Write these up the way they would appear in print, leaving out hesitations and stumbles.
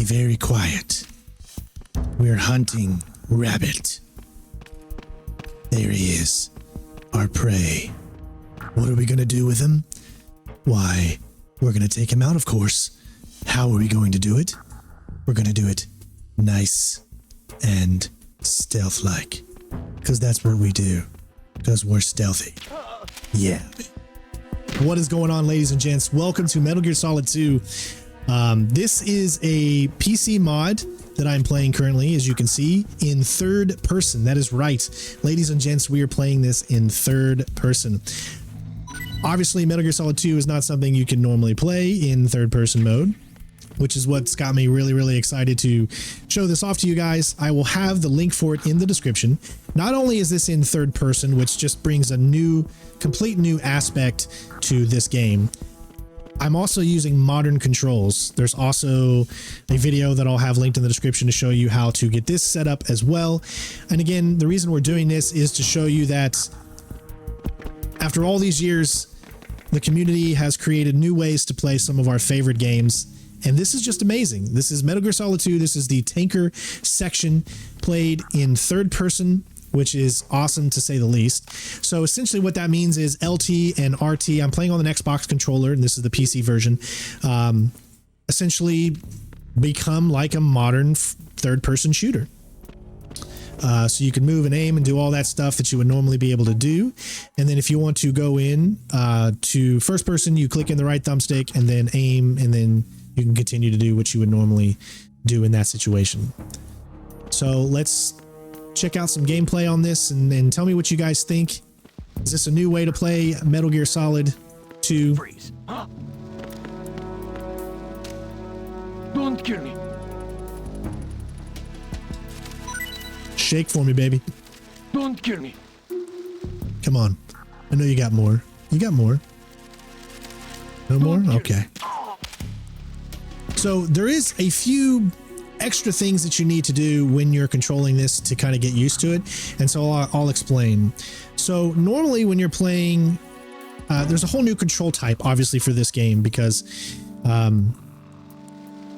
very quiet. We're hunting rabbit. There he is, our prey. What are we gonna do with him? Why, we're gonna take him out, of course. How are we going to do it? We're gonna do it nice and stealth-like. Because that's what we do. Because we're stealthy. Yeah. What is going on, ladies and gents? Welcome to Metal Gear Solid 2. This is a PC mod that I'm playing currently, as you can see, in third person. That is right. Ladies and gents, we are playing this in third person. Obviously, Metal Gear Solid 2 is not something you can normally play in third person mode, which is what's got me really excited to show this off to you guys. I will have the link for it in the description. Not only is this in third person, which just brings a complete new aspect to this game, I'm also using modern controls. There's also a video that I'll have linked in the description to show you how to get this set up as well. And again, the reason we're doing this is to show you that after all these years, the community has created new ways to play some of our favorite games. And this is just amazing. This is Metal Gear Solid 2. This is the tanker section played in third person, which is awesome to say the least. So essentially what that means is LT and RT, I'm playing on the Xbox controller, and this is the PC version, essentially become like a modern third person shooter. So you can move and aim and do all that stuff that you would normally be able to do. And then if you want to go in to first person, you click in the right thumbstick and then aim, and then you can continue to do what you would normally do in that situation. So let's check out some gameplay on this and tell me what you guys think. Is this a new way to play Metal Gear Solid 2? Freeze. Huh? Don't kill me. Shake for me, baby. Don't kill me. Come on. I know you got more. You got more. No more? Okay. So there is a few extra things that you need to do when you're controlling this to kind of get used to it. And so I'll explain. So normally when you're playing, there's a whole new control type, obviously, for this game, because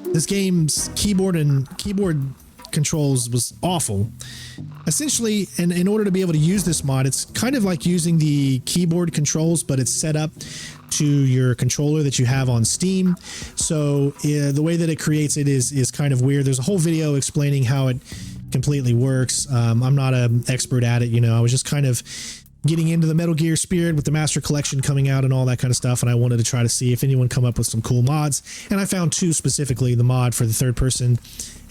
this game's keyboard controls was awful. Essentially, and in order to be able to use this mod, it's kind of like using the keyboard controls, but it's set up to your controller that you have on Steam. So the way that it creates it is kind of weird. There's a whole video explaining how it completely works. I'm not an expert at it, you know. I was just kind of getting into the Metal Gear spirit with the Master Collection coming out and all that kind of stuff, and I wanted to try to see if anyone come up with some cool mods. And I found two specifically: the mod for the third person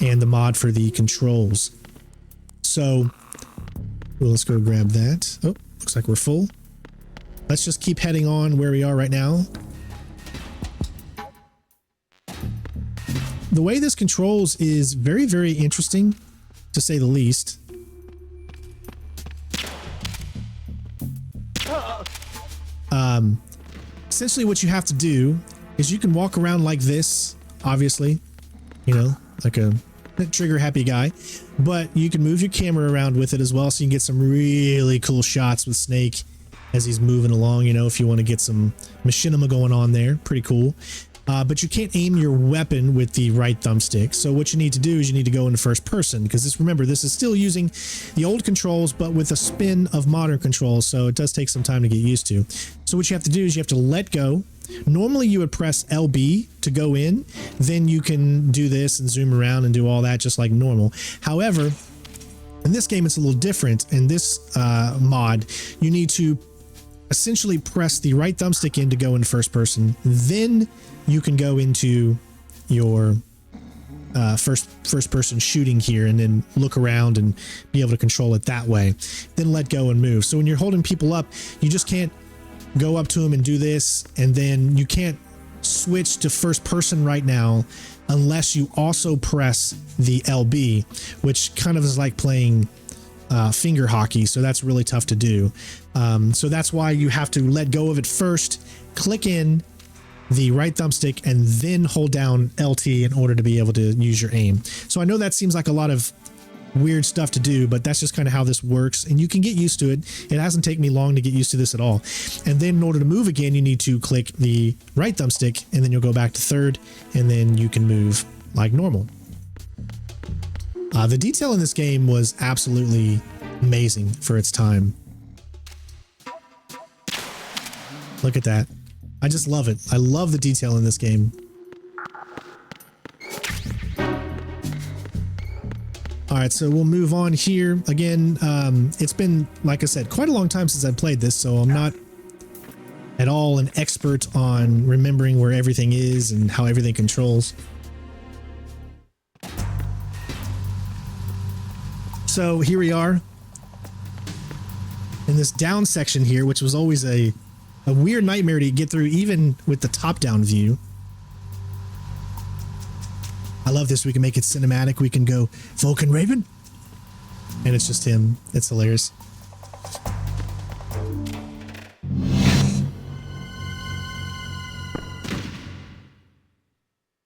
and the mod for the controls. So well, let's go grab that. Oh, looks like we're full. Let's just keep heading on where we are right now. The way this controls is very interesting, to say the least. Essentially what you have to do is you can walk around like this, obviously, you know, like a trigger happy guy, but you can move your camera around with it as well, so you can get some really cool shots with Snake as he's moving along, you know, if you want to get some machinima going on there. Pretty cool. But you can't aim your weapon with the right thumbstick. So what you need to do is you need to go into first person, because remember, this is still using the old controls, but with a spin of modern controls. So it does take some time to get used to. So what you have to do is you have to let go. Normally you would press LB to go in, then you can do this and zoom around and do all that just like normal. However, in this game, it's a little different. In this mod, you need to essentially press the right thumbstick in to go into first person. Then you can go into your first person shooting here and then look around and be able to control it that way. Then let go and move. So when you're holding people up, you just can't go up to them and do this, and then you can't switch to first person right now unless you also press the LB, which kind of is like playing finger hockey. So that's really tough to do. So that's why you have to let go of it first, click in the right thumbstick, and then hold down LT in order to be able to use your aim. So I know that seems like a lot of weird stuff to do, but that's just kind of how this works, and you can get used to it. It hasn't taken me long to get used to this at all. And then in order to move again, you need to click the right thumbstick, and then you'll go back to third, and then you can move like normal. The detail in this game was absolutely amazing for its time. Look at that. I just love it. I love the detail in this game. All right, so we'll move on here. Again, it's been, like I said, quite a long time since I played this, so I'm not at all an expert on remembering where everything is and how everything controls. So here we are in this down section here, which was always a weird nightmare to get through, even with the top-down view. I love this. We can make it cinematic. We can go Vulcan Raven, and it's just him. It's hilarious.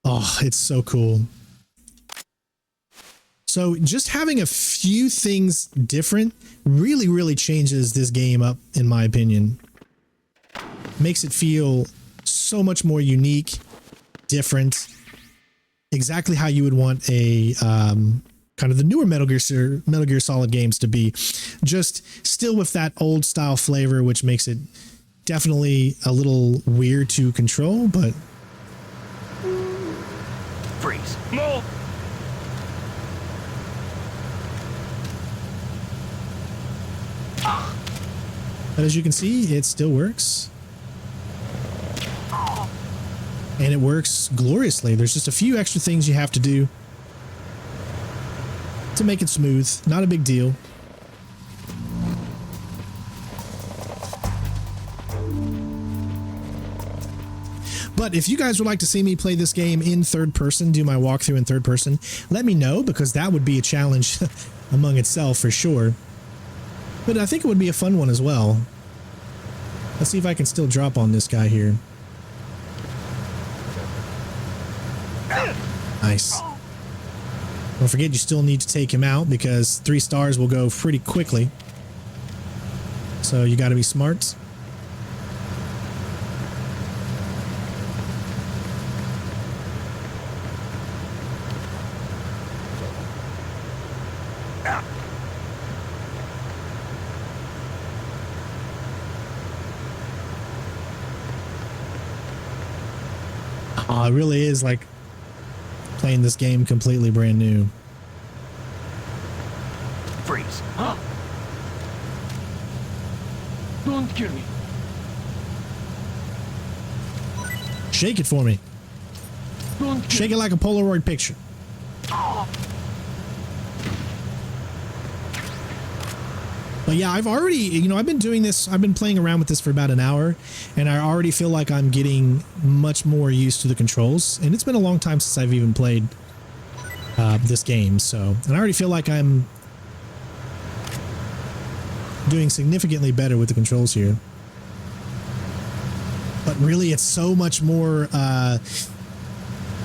Oh, it's so cool. So just having a few things different really changes this game up, in my opinion. Makes it feel so much more unique, different, exactly how you would want a kind of the newer Metal Gear Solid games to be. Just still with that old style flavor, which makes it definitely a little weird to control, but... Freeze. No! But as you can see, it still works. And it works gloriously. There's just a few extra things you have to do to make it smooth. Not a big deal. But if you guys would like to see me play this game in third person, do my walkthrough in third person, let me know, because that would be a challenge among itself for sure. But I think it would be a fun one as well. Let's see if I can still drop on this guy here. Nice. Don't forget, you still need to take him out because 3 stars will go pretty quickly. So you got to be smart. Oh, it really is like playing this game completely brand new. Freeze. Huh? Don't kill me. Shake it for me. Don't kill Shake it like a Polaroid picture. But yeah, I've already, you know, I've been doing this, I've been playing around with this for about an hour, and I already feel like I'm getting much more used to the controls. And it's been a long time since I've even played this game, so, and I already feel like I'm doing significantly better with the controls here. But really, it's so much more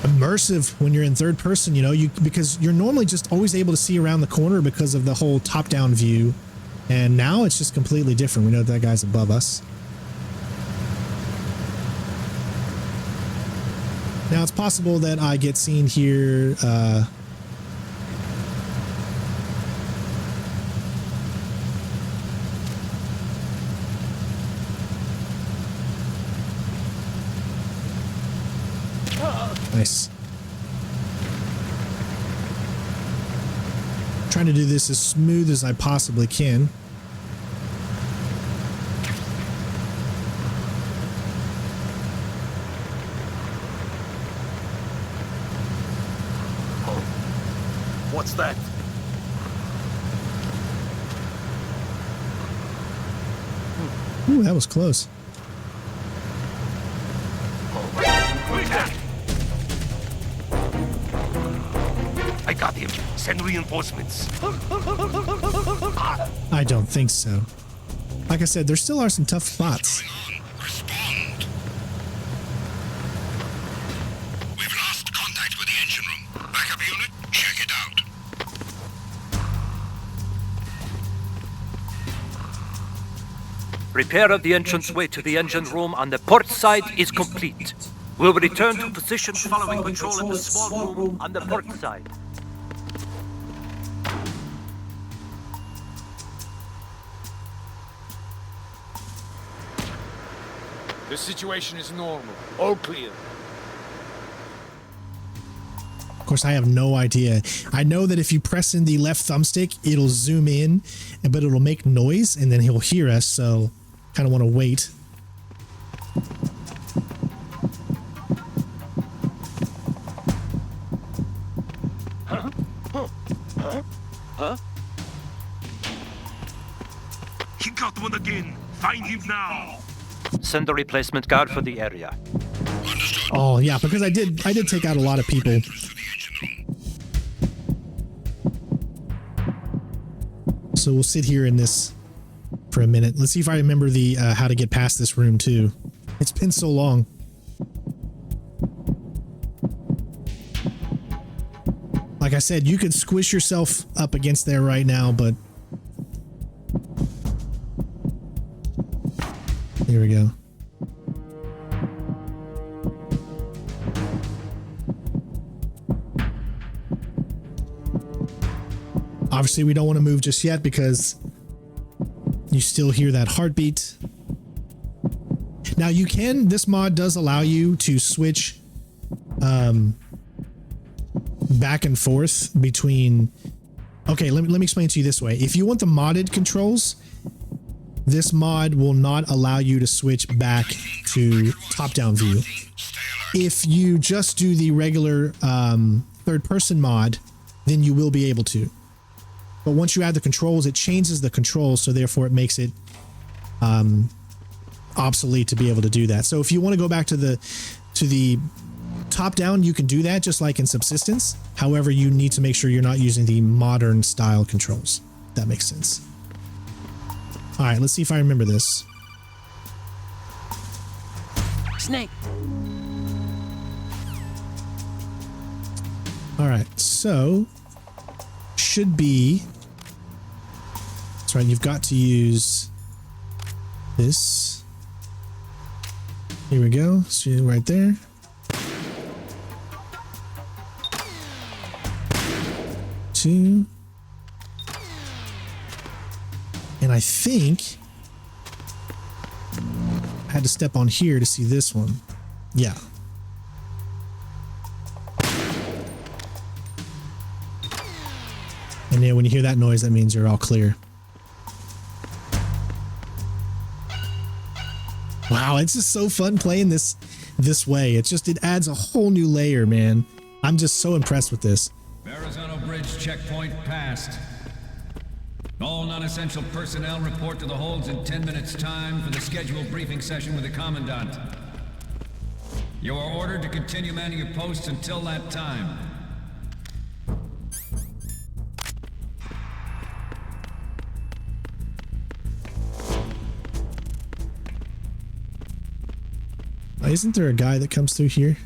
immersive when you're in third person, you know, because you're normally just always able to see around the corner because of the whole top-down view. And now it's just completely different. We know that guy's above us. Now it's possible that I get seen here. Nice. Trying to do this as smooth as I possibly can. What's that? Ooh, that was close. I got him. Send reinforcements. I don't think so. Like I said, there still are some tough spots. Respond. We've lost contact with the engine room. Backup unit, check it out. Repair of the entranceway to the engine room on the port side is complete. We'll return to position following control in the small room on the port side. The situation is normal. All clear. Of course, I have no idea. I know that if you press in the left thumbstick, it'll zoom in, but it'll make noise, and then he'll hear us, so kind of want to wait. He got one again. Find him now. Send a replacement guard for the area. Oh yeah, because I did take out a lot of people. So we'll sit here in this for a minute. Let's see if I remember the how to get past this room too. It's been so long. Like I said, you could squish yourself up against there right now, but here we go. Obviously, we don't want to move just yet because you still hear that heartbeat. Now you can, this mod does allow you to switch back and forth between, okay, let me explain it to you this way. If you want the modded controls, this mod will not allow you to switch back to top-down view. If you just do the regular third-person mod, then you will be able to. But once you add the controls, it changes the controls, so therefore it makes it obsolete to be able to do that. So if you want to go back to the top-down, you can do that just like in Subsistence. However, you need to make sure you're not using the modern style controls. That makes sense. All right, let's see if I remember this. Snake. All right, so should be, that's right, you've got to use this. Here we go, see it right there. Two. And I think I had to step on here to see this one. Yeah. And then when you hear that noise, that means you're all clear. Wow, it's just so fun playing this way. It adds a whole new layer, man. I'm just so impressed with this. Verrazano Bridge checkpoint passed. All non-essential personnel report to the holds in 10 minutes time for the scheduled briefing session with the Commandant. You are ordered to continue manning your posts until that time. Isn't there a guy that comes through here?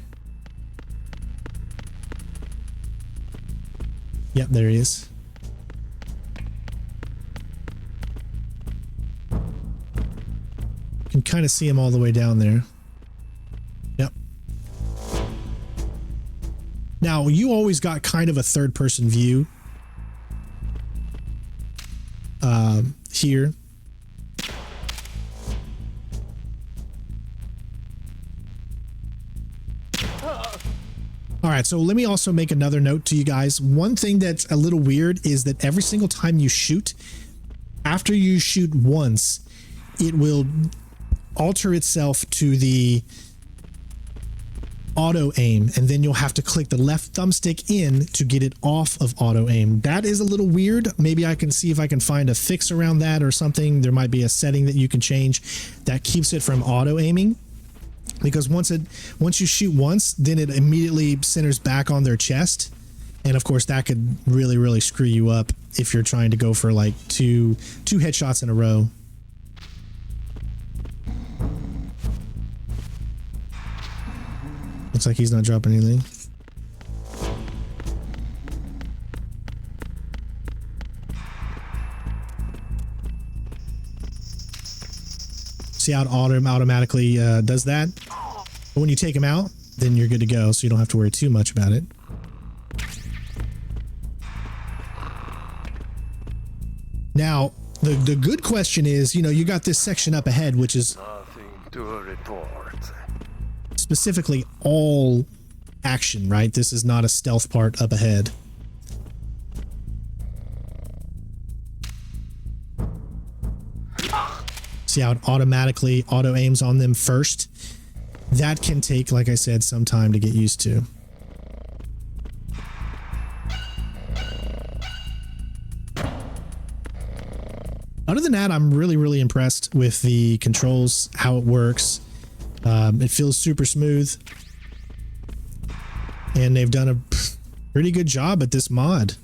Yep, there he is. You can kind of see him all the way down there. Yep. Now, you always got kind of a third-person view here. All right, so let me also make another note to you guys. One thing that's a little weird is that every single time you shoot, after you shoot once, it will alter itself to the auto aim, and then you'll have to click the left thumbstick in to get it off of auto aim. That is a little weird. Maybe I can see if I can find a fix around that or something. There might be a setting that you can change that keeps it from auto aiming. Because once you shoot once, then it immediately centers back on their chest, and of course that could really screw you up if you're trying to go for like two headshots in a row. Looks like he's not dropping anything. See how it automatically does that? But when you take him out, then you're good to go, so you don't have to worry too much about it. Now, the good question is, you know, you got this section up ahead, which is To a report. Specifically, all action, right? This is not a stealth part up ahead. See how it automatically auto aims on them first? That can take, like I said, some time to get used to. Other than that, I'm really impressed with the controls, how it works. It feels super smooth. And they've done a pretty good job at this mod.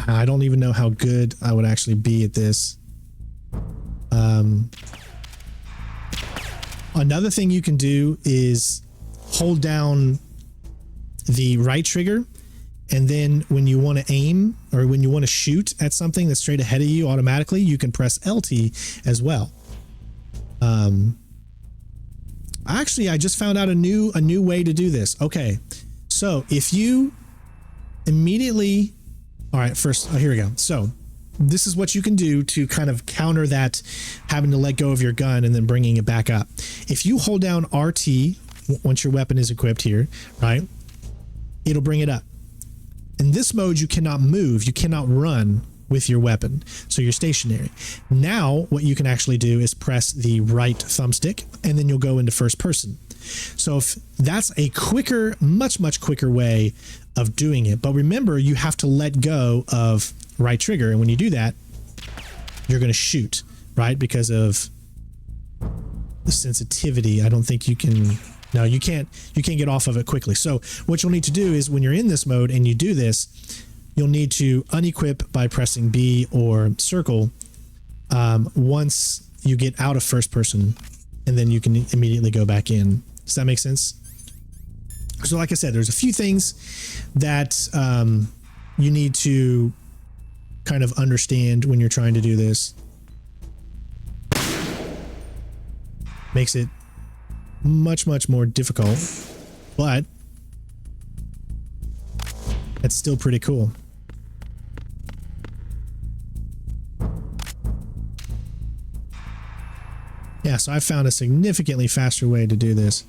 I don't even know how good I would actually be at this. Another thing you can do is hold down the right trigger, and then when you want to aim or when you want to shoot at something that's straight ahead of you automatically, you can press LT as well. Actually, I just found out a new way to do this. Okay, so if you immediately, all right, first, here we go. So this is what you can do to kind of counter that having to let go of your gun and then bringing it back up. If you hold down RT once your weapon is equipped here, right, it'll bring it up. In this mode, you cannot move, you cannot run with your weapon, so you're stationary. Now what you can actually do is press the right thumbstick and then you'll go into first person. So if that's a quicker, much quicker way of doing it. But remember, you have to let go of right trigger, and when you do that, you're going to shoot, right? Because of the sensitivity. I don't think you can. No, you can't get off of it quickly. So what you'll need to do is when you're in this mode and you do this, you'll need to unequip by pressing B or circle once you get out of first person, and then you can immediately go back in. Does that make sense? So like I said, there's a few things that you need to kind of understand when you're trying to do this. Makes it much more difficult, but it's still pretty cool. Yeah, so I found a significantly faster way to do this.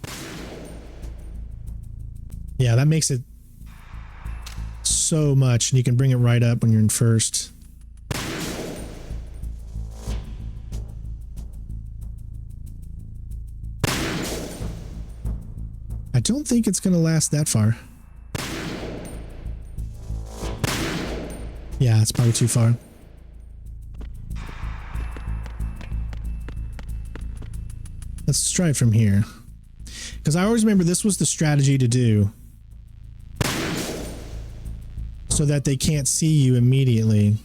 Yeah, that makes it so much, and you can bring it right up when you're in first. I don't think it's going to last that far. Yeah, it's probably too far. Let's try it from here. Because I always remember this was the strategy to do, so that they can't see you immediately.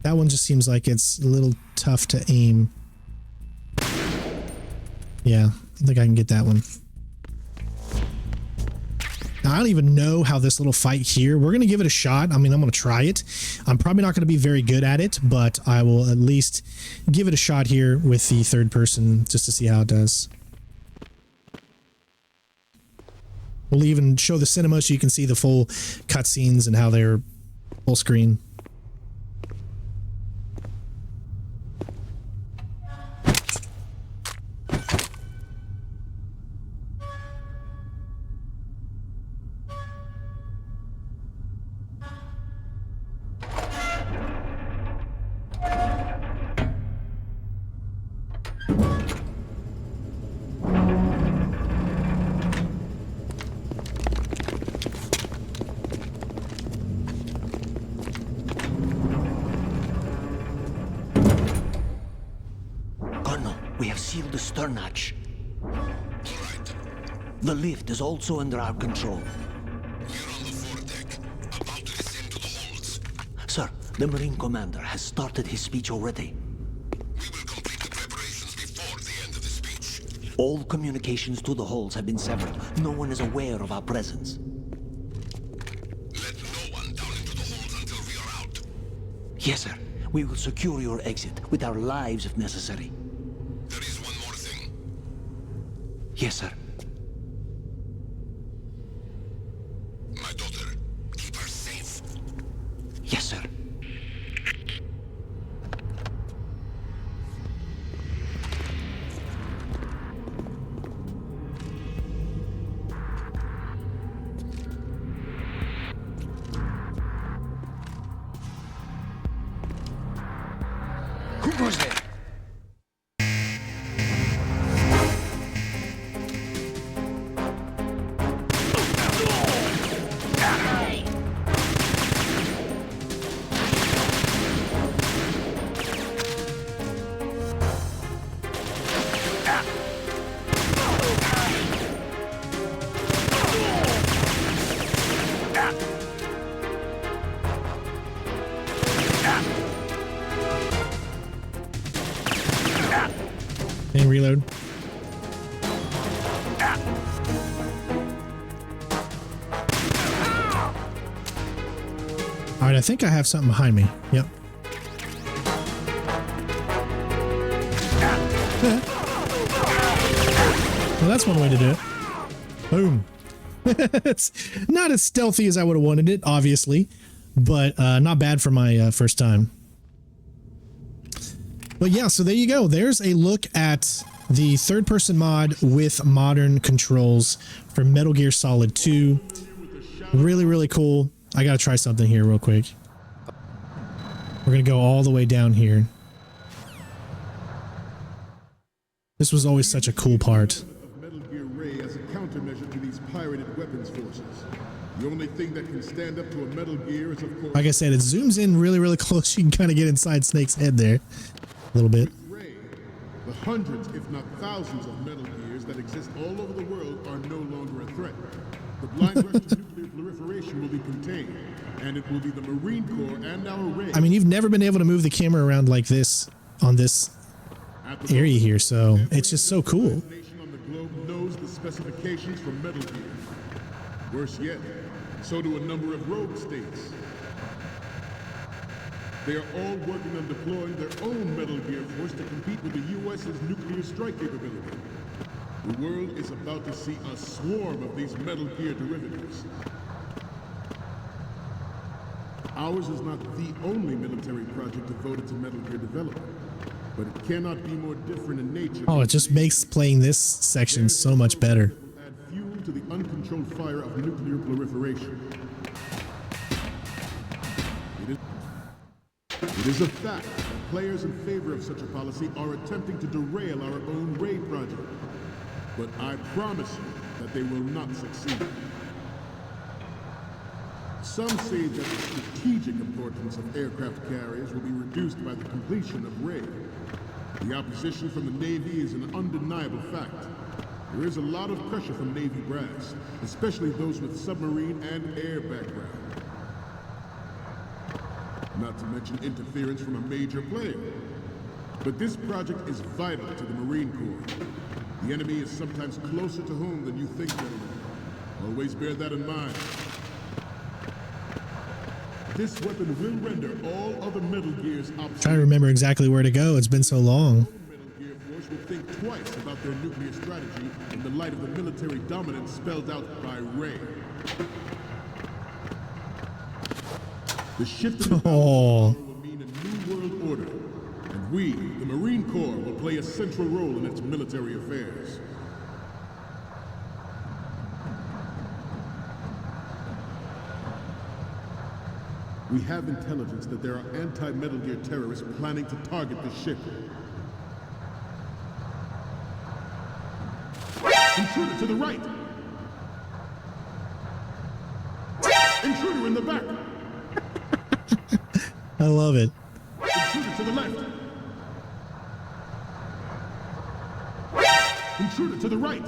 That one just seems like it's a little tough to aim. Yeah, I think I can get that one. Now, I don't even know how this little fight here, we're going to give it a shot. I mean, I'm going to try it. I'm probably not going to be very good at it, but I will at least give it a shot here with the third person just to see how it does. We'll even show the cinema so you can see the full cutscenes and how they're full screen. Stern hatch. The lift is also under our control. We're on the foredeck, about to descend to the holds. Sir, the Marine Commander has started his speech already. We will complete the preparations before the end of the speech. All communications to the holds have been severed. No one is aware of our presence. Let no one down into the holds until we are out. Yes, sir. We will secure your exit with our lives if necessary. There is one more thing. Yes, sir. My daughter, keep her safe. Who goes there? And reload. All right, I think I have something behind me. Yep. Well, that's one way to do it. Boom. It's not as stealthy as I would have wanted it, obviously, but not bad for my first time. But yeah, so there you go. There's a look at the third-person mod with modern controls for Metal Gear Solid 2. Really, really cool. I gotta try something here real quick. We're gonna go all the way down here. This was always such a cool part. Metal Gear Ray as a countermeasure to these pirated weapons forces. The only thing that can stand up to a Metal Gear is, of course, Like I said, it zooms in really, really close. You can kind of get inside Snake's head there a little bit. Ray. The hundreds, if not thousands, of Metal Gears that exist all over the world are no longer a threat. The blind rush to nuclear proliferation will be contained, and it will be the Marine Corps and our Ray. I mean, you've never been able to move the camera around like this on this area here, so it's just so cool. Every nation on the globe knows the specifications for Metal Gear. Worse yet, so do a number of rogue states. They are all working on deploying their own Metal Gear force to compete with the U.S.'s nuclear strike capability. The world is about to see a swarm of these Metal Gear derivatives. Ours is not the only military project devoted to Metal Gear development, but it cannot be more different in nature. Oh, it just makes playing this section so much better. Add fuel to the uncontrolled fire of nuclear proliferation. It is a fact that players in favor of such a policy are attempting to derail our own Ray project. But I promise you that they will not succeed. Some say that the strategic importance of aircraft carriers will be reduced by the completion of Ray. The opposition from the Navy is an undeniable fact. There is a lot of pressure from Navy brass, especially those with submarine and air background. Not to mention interference from a major player. But this project is vital to the Marine Corps. The enemy is sometimes closer to home than you think, gentlemen. Always bear that in mind. This weapon will render all other Metal Gears obsolete. Trying to remember exactly where to go. It's been so long. Metal Gear Force will think twice about their nuclear strategy in the light of the military dominance spelled out by Ray. The shift in the Oh. will mean a new world order, and we, the Marine Corps, will play a central role in its military affairs. We have intelligence that there are anti-Metal Gear terrorists planning to target the ship. Intruder to the right! Intruder in the back! I love it. Intruder to the left! Intruder to the right!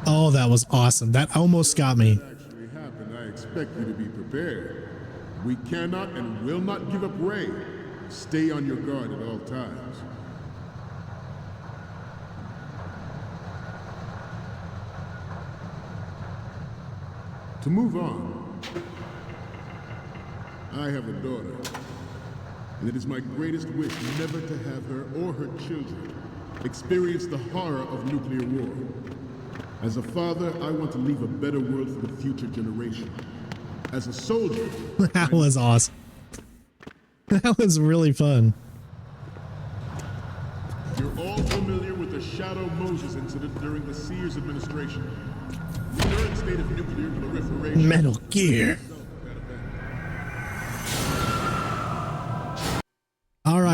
Oh, that was awesome. That almost got me. Actually happened, I expect you to be prepared. We cannot and will not give up Ray. Stay on your guard at all times. To move on, I have a daughter, and it is my greatest wish never to have her or her children experience the horror of nuclear war. As a father, I want to leave a better world for the future generation. As a soldier, That was awesome. That was really fun. you're all familiar with the Shadow Moses incident during the Sears administration. The current state of nuclear proliferation. Metal Gear.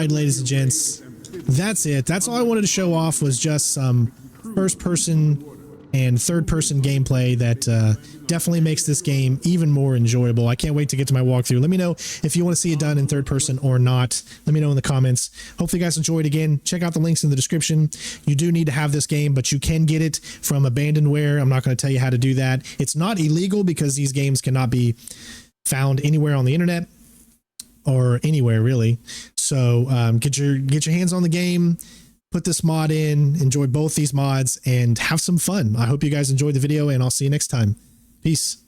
right, ladies and gents, that's it. That's all I wanted to show off, was just some first-person and third-person gameplay that definitely makes this game even more enjoyable. I can't wait to get to my walkthrough. Let me know if you want to see it done in third person or not. Let me know in the comments. Hopefully you guys enjoyed. Again, check out the links in the description. You do need to have this game, but you can get it from Abandonware. I'm not going to tell you how to do that. It's not illegal because these games cannot be found anywhere on the internet or anywhere really. So get your hands on the game. Put this mod in, enjoy both these mods, and have some fun. I hope you guys enjoyed the video, and I'll see you next time. Peace.